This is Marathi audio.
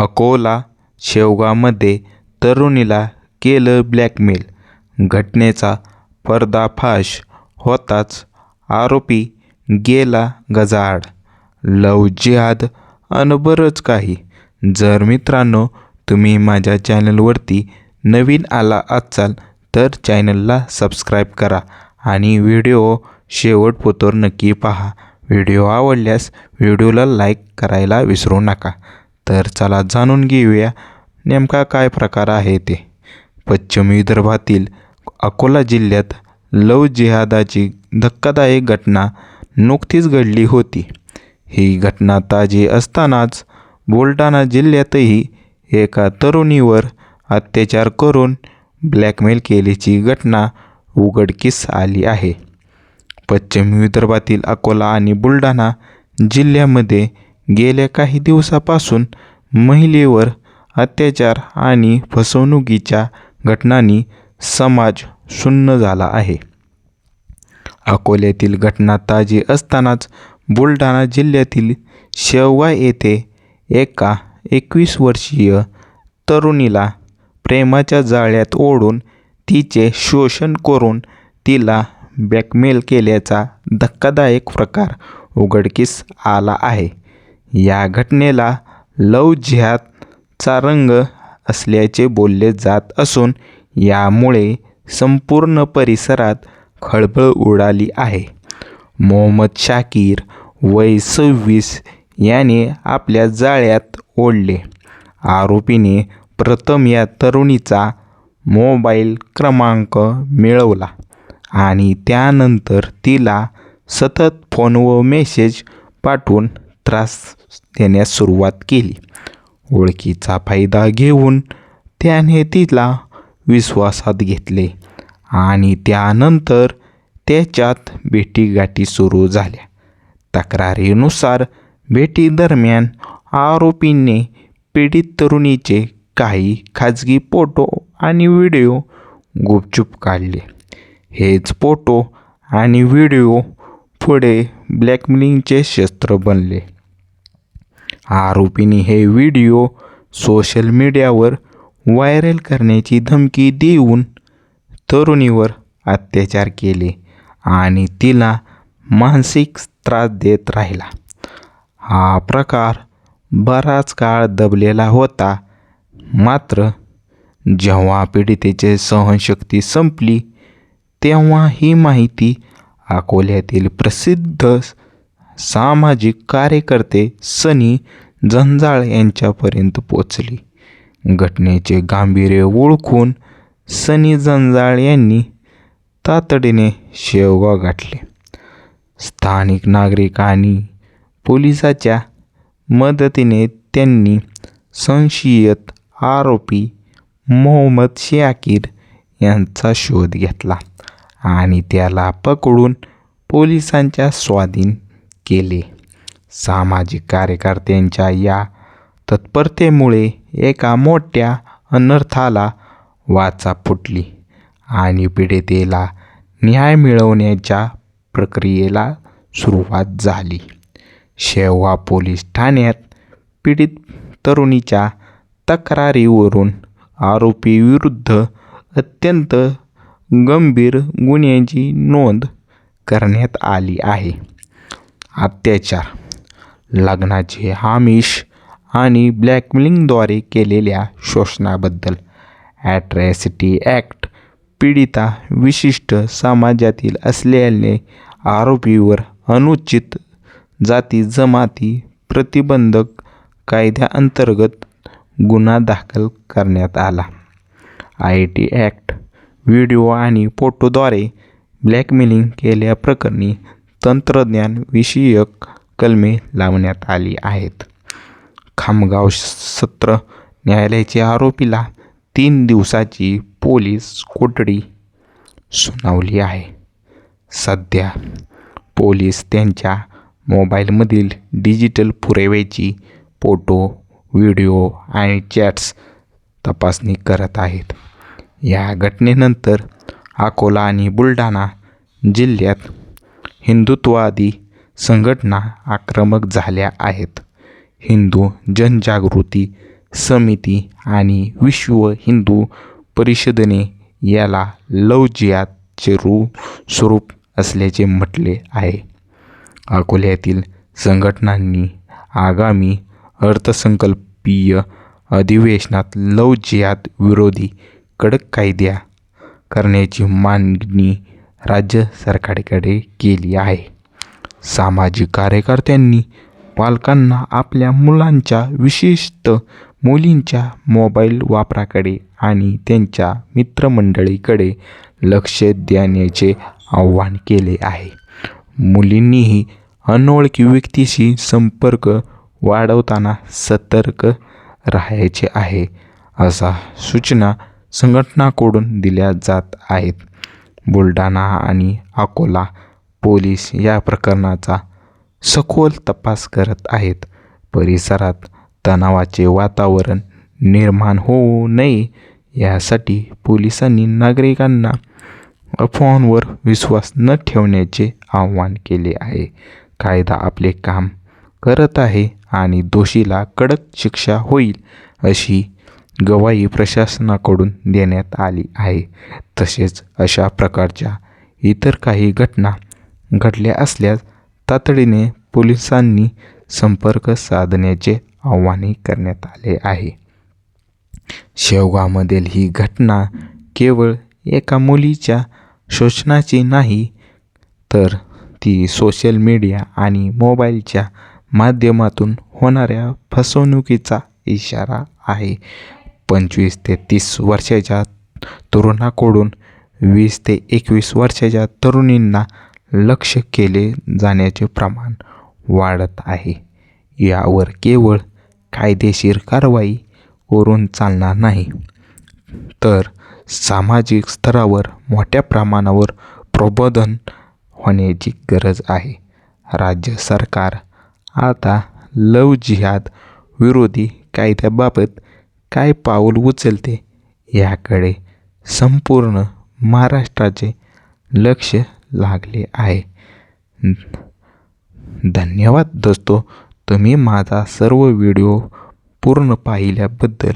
अकोला शेवगावमध्ये तरुणीला केलं ब्लॅकमेल. घटनेचा पर्दाफाश होताच आरोपी गेला गजाआड. लव्ह जिहाद अन बरंच काही. जर मित्रांनो तुम्ही माझ्या चॅनलवरती नवीन आला असाल तर चॅनलला सबस्क्राईब करा आणि व्हिडिओ शेवटपर्यंत नक्की पहा. व्हिडिओ आवडल्यास व्हिडिओला लाईक करायला विसरू नका. तर चला जाणून घेऊया नेमका काय प्रकार आहे ते. पश्चिम विदर्भातील अकोला जिल्ह्यात लव्ह जिहादाची धक्कादायक घटना नुकतीच घडली होती. ही घटना ताजी असतानाच बुलढाणा जिल्ह्यातही एका तरुणीवर अत्याचार करून ब्लॅकमेल केल्याची घटना उघडकीस आली आहे. पश्चिम विदर्भातील अकोला आणि बुलढाणा जिल्ह्यामध्ये गेल्या काही दिवसापासून महिलेवर अत्याचार आणि फसवणुकीच्या घटनांनी समाज सुन्न झाला आहे. अकोल्यातील घटना ताजी असतानाच बुलढाणा जिल्ह्यातील शेवगाव येथे एका 21 वर्षीय तरुणीला प्रेमाच्या जाळ्यात ओढून तिचे शोषण करून तिला ब्लॅकमेल केल्याचा धक्कादायक प्रकार उघडकीस आला आहे. या घटनेला लव्ह जिहादचा रंग असल्याचे बोलले जात असून यामुळे संपूर्ण परिसरात खळबळ उडाली आहे. मोहम्मद शाकीर वय 26 याने आपल्या जाळ्यात ओढले. आरोपीने प्रथम या तरुणीचा मोबाईल क्रमांक मिळवला आणि त्यानंतर तिला सतत फोन व मेसेज पाठवून त्रास देण्यास सुरुवात केली. ओळखीचा फायदा घेऊन त्याने तिला विश्वासात घेतले आणि त्यानंतर त्याच्यात भेटीगाठी सुरू झाल्या. तक्रारीनुसार भेटीदरम्यान आरोपींनी पीडित तरुणीचे काही खाजगी फोटो आणि व्हिडिओ गुपचूप काढले. हेच फोटो आणि व्हिडिओ पुढे ब्लॅकमेलिंगचे शस्त्र बनले. आरोपींनी हे व्हिडिओ सोशल मीडियावर व्हायरल करण्याची धमकी देऊन तरुणीवर अत्याचार केले आणि तिला मानसिक त्रास देत राहिला. हा प्रकार बराच काळ दबलेला होता. मात्र जेव्हा पीडितेची सहनशक्ती संपली तेव्हा ही माहिती अकोल्यातील प्रसिद्ध सामाजिक कार्यकर्ते सनी जंजाळ यांच्यापर्यंत पोचली. घटनेचे गांभीर्य ओळखून सनी जंजाळ यांनी तातडीने शेवगाव गाठले. स्थानिक नागरिक आणि पोलिसांच्या मदतीने त्यांनी संशयित आरोपी मोहम्मद शाकीर यांचा शोध घेतला आणि त्याला पकडून पोलिसांच्या स्वाधीन केले. सामाजिक कार्यकर्त्यांच्या या तत्परतेमुळे एका मोठ्या अनर्थाला वाचा फुटली आणि पीडितेला न्याय मिळवण्याच्या प्रक्रियेला सुरुवात झाली. शेवगाव पोलीस ठाण्यात पीडित तरुणीच्या तक्रारीवरून आरोपीविरुद्ध अत्यंत गंभीर गुन्ह्याची नोंद करण्यात आली आहे. अत्याचार, लग्नाचे आमिष आणि ब्लॅकमेलिंगद्वारे केलेल्या शोषणाबद्दल ॲट्रॉसिटी ॲक्ट पीडिता विशिष्ट समाजातील असलेले आरोपीवर अनुचित जाती जमाती प्रतिबंधक कायद्याअंतर्गत गुन्हा दाखल करण्यात आला. IT ॲक्ट व्हिडिओ आणि फोटोद्वारे ब्लॅकमेलिंग केल्याप्रकरणी तंत्रज्ञान विषयक कलमे लावण्यात आली आहेत. खामगाव सत्र न्यायालयाने आरोपीला 3 दिवसाची पोलीस कोठडी सुनावली आहे. सध्या पोलीस त्यांच्या मोबाईलमधील डिजिटल पुराव्याची फोटो, व्हिडिओ आणि चॅट्स तपासणी करत आहेत. या घटनेनंतर अकोला आणि बुलढाणा जिल्ह्यात हिंदुत्ववादी संघटना आक्रमक झाल्या आहेत. हिंदू जनजागृती समिती आणि विश्व हिंदू परिषदेने याला लव्ह जिहादचे स्वरूप असल्याचे म्हटले आहे. अकोल्यातील संघटनांनी आगामी अर्थसंकल्पीय अधिवेशनात लव्ह जिहाद विरोधी कडक कायदा करण्याची मागणी राज्य सरकारकडे केली आहे. सामाजिक कार्यकर्त्यांनी पालकांना आपल्या मुलांच्या, विशेषतः मुलींच्या मोबाईल वापराकडे आणि त्यांच्या मित्रमंडळीकडे लक्ष देण्याचे आवाहन केले आहे. मुलींनीही अनोळखी व्यक्तीशी संपर्क वाढवताना सतर्क राहायचे आहे, अशा सूचना संघटनांकडून दिल्या जात आहेत. बुलढाणा आणि अकोला पोलीस या प्रकरणाचा सखोल तपास करत आहेत. परिसरात तणावाचे वातावरण निर्माण होऊ नये यासाठी पोलिसांनी नागरिकांना अफवांवर विश्वास न ठेवण्याचे आवाहन केले आहे. कायदा आपले काम करत आहे आणि दोषीला कडक शिक्षा होईल अशी ग्वाही प्रशासनाकडून देण्यात आली आहे. तसेच अशा प्रकारच्या इतर काही घटना घडल्या असल्यास तातडीने पोलिसांनी संपर्क साधण्याचे आवाहन करण्यात आले आहे. शेवगावमधील ही घटना केवळ एका मुलीच्या शोषणाची नाही, तर ती सोशल मीडिया आणि मोबाईलच्या माध्यमातून होणाऱ्या फसवणुकीचा इशारा आहे. 25 ते 30 वर्षाच्या तरुणाकडून 20 ते 21 वर्षाच्या तरुणींना लक्ष्य केले जाण्याचे प्रमाण वाढत आहे. यावर केवळ कायदेशीर कारवाई करून चालणार नाही, तर सामाजिक स्तरावर मोठ्या प्रमाणावर प्रबोधन होण्याची गरज आहे. राज्य सरकार आता लव्ह जिहाद विरोधी कायद्याबाबत काय पाऊल उचलते याकडे संपूर्ण महाराष्ट्राचे लक्ष लागले आहे. धन्यवाद दोस्तो, तुम्ही माझा सर्व व्हिडिओ पूर्ण पाहिल्याबद्दल.